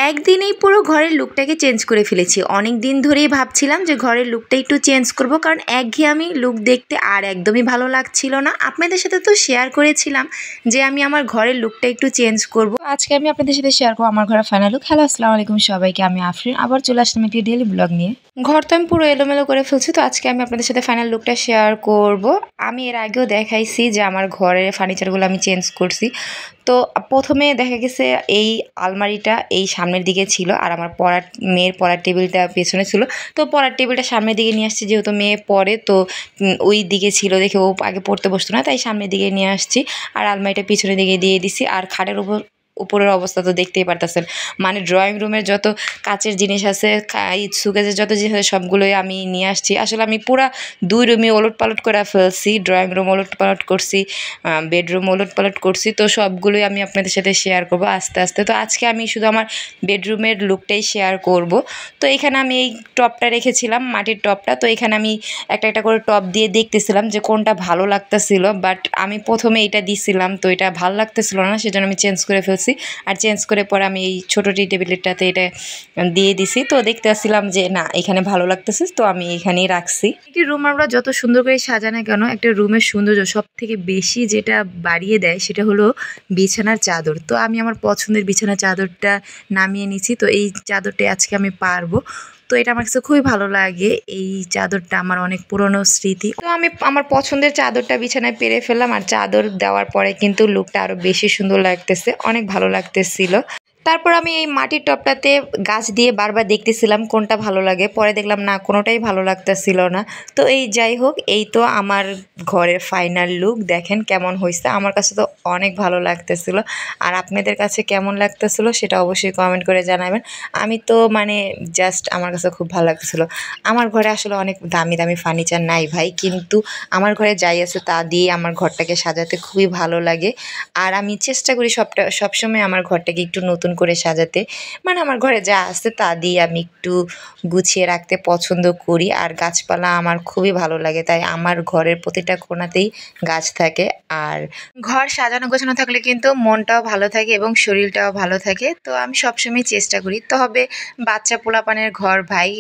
একদিনেই পুরো ঘরের লুকটাকে চেঞ্জ করে ফেলেছি। অনেক দিন ধরেই ভাবছিলাম যে ঘরের লুকটা একটু চেঞ্জ করব, কারণ একঘেয়েমি লুক দেখতে আর একদমই ভালো লাগছিল না। আপনাদের সাথে তো শেয়ার করেছিলাম যে আমি আমার ঘরের লুকটা একটু চেঞ্জ করব। আজকে আমি আপনাদের সাথে শেয়ার করবো আমার ঘরের ফাইনাল লুক। হ্যালো, আসসালামু আলাইকুম সবাইকে, আমি আফরিন আবার চলে আসলাম একটি ডেইলি ব্লগ নিয়ে। ঘর তো আমি পুরো এলোমেলো করে ফেলছি, তো আজকে আমি আপনাদের সাথে ফাইনাল লুকটা শেয়ার করব। আমি এর আগেও দেখাইছি যে আমার ঘরের ফার্নিচারগুলো আমি চেঞ্জ করছি। তো প্রথমে দেখা গেছে এই আলমারিটা এই সামনের দিকে ছিল, আর আমার মেয়ের পড়ার টেবিলটা পেছনে ছিল। তো পড়ার টেবিলটা সামনের দিকে নিয়ে আসছি, যেহেতু মেয়ে পড়ে, তো ওই দিকে ছিল দেখে ও আগে পড়তে বসতো না, তাই সামনের দিকে নিয়ে আসছি। আর আলমারিটা পিছনের দিকে দিয়ে দিছি। আর খাটের উপরের অবস্থা তো দেখতেই পারতেছেন, মানে ড্রয়িং রুমের যত কাচের জিনিস আছে, সুকেজের যত জিনিস আছে সবগুলোই আমি নিয়ে আসছি। আসলে আমি পুরা 2 রুমে ওলট পালট করে ফেলছি, ড্রয়িং রুম ওলট পালট করছি, বেডরুম ওলট পালট করছি। তো সবগুলোই আমি আপনাদের সাথে শেয়ার করব আস্তে আস্তে। তো আজকে আমি শুধু আমার বেডরুমের লুকটাই শেয়ার করব। তো এখানে আমি এই টপটা রেখেছিলাম, মাটির টপটা। তো এখানে আমি একটা একটা করে টপ দিয়ে দেখতেছিলাম যে কোনটা ভালো লাগতেছিল, বাট আমি প্রথমে এটা দিছিলাম, তো এটা ভালো লাগতেছিল না, সেজন্য আমি চেঞ্জ করে ফেলছি। আর চেঞ্জ করে পরে আমি এই ছোটো টি টেবিলটাতে এটা দিয়ে দিছি। তো দেখতে আসছিলাম যে না, এখানে ভালো লাগতেছে, তো আমি এখানেই রাখছি। একটি রুম আমরা যত সুন্দর করে সাজানো কেন, একটা রুমের সৌন্দর্য সব থেকে বেশি যেটা বাড়িয়ে দেয় সেটা হলো বিছানার চাদর। তো আমি আমার পছন্দের বিছানার চাদরটা নামিয়ে নিছি। তো এই চাদরটা আজকে আমি পারবো। তো এটা আমার কাছে খুবই ভালো লাগে, এই চাদরটা আমার অনেক পুরনো স্মৃতি। তো আমি আমার পছন্দের চাদরটা বিছানায় পেরে ফেললাম, আর চাদর দেওয়ার পরে কিন্তু লুকটা আরও বেশি সুন্দর লাগতেছে, অনেক ভালো লাগতেছিল। তারপর আমি এই মাটির টবটাতে গাছ দিয়ে বারবার দেখতেছিলাম কোনটা ভালো লাগে, পরে দেখলাম না, কোনোটাই ভালো লাগতেছিল না। তো এই যাই হোক, এই তো আমার ঘরের ফাইনাল লুক। দেখেন কেমন হয়েছে, আমার কাছে তো অনেক ভালো লাগতেছিল। আর আপনাদের কাছে কেমন লাগতেছিল সেটা অবশ্যই কমেন্ট করে জানাবেন। আমি তো মানে জাস্ট আমার কাছে খুব ভালো লাগতেছিল। আমার ঘরে আসলে অনেক দামি দামি ফার্নিচার নাই ভাই, কিন্তু আমার ঘরে যাই আছে তা দিয়ে আমার ঘরটাকে সাজাতে খুবই ভালো লাগে। আর আমি চেষ্টা করি সবসময় আমার ঘরটাকে একটু নতুন করে সাজাতে, মানে আমার ঘরে যা আছে তা দিয়ে আমি একটু গুছিয়ে রাখতে পছন্দ করি। আর গাছপালা আমার খুবই ভালো লাগে, তাই আমার ঘরের প্রতিটা কোণাতেই গাছ থাকে। আর ঘর সাজানো গোছানো থাকলে কিন্তু মনটাও ভালো থাকে এবং শরীরটাও ভালো থাকে। তো আমি সবসময় চেষ্টা করি। তবে বাচ্চা পোলাপানের ঘর ভাই,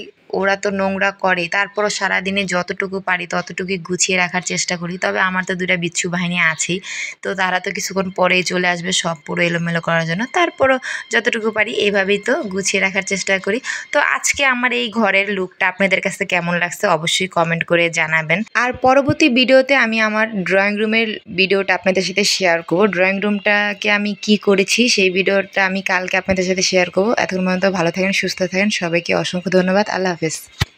ওরা তো নোংরা করে, তারপরও সারাদিনে যতটুকু পারি ততটুকুই গুছিয়ে রাখার চেষ্টা করি। তবে আমার তো 2টা বিচ্ছু বাহিনী আছেই, তো তারা তো কিছুক্ষণ পরেই চলে আসবে সব পুরো এলোমেলো করার জন্য। তারপরও যতটুকু পারি এইভাবেই তো গুছিয়ে রাখার চেষ্টা করি। তো আজকে আমার এই ঘরের লুকটা আপনাদের কাছে কেমন লাগছে অবশ্যই কমেন্ট করে জানাবেন। আর পরবর্তী ভিডিওতে আমি আমার ড্রয়িং রুমের ভিডিওটা আপনাদের সাথে শেয়ার করব। ড্রয়িং রুমটাকে আমি কি করেছি সেই ভিডিওটা আমি কালকে আপনাদের সাথে শেয়ার করব। এতক্ষণ পর্যন্ত ভালো থাকেন, সুস্থ থাকেন, সবাইকে অসংখ্য ধন্যবাদ। আল্লাহ হাফেজ।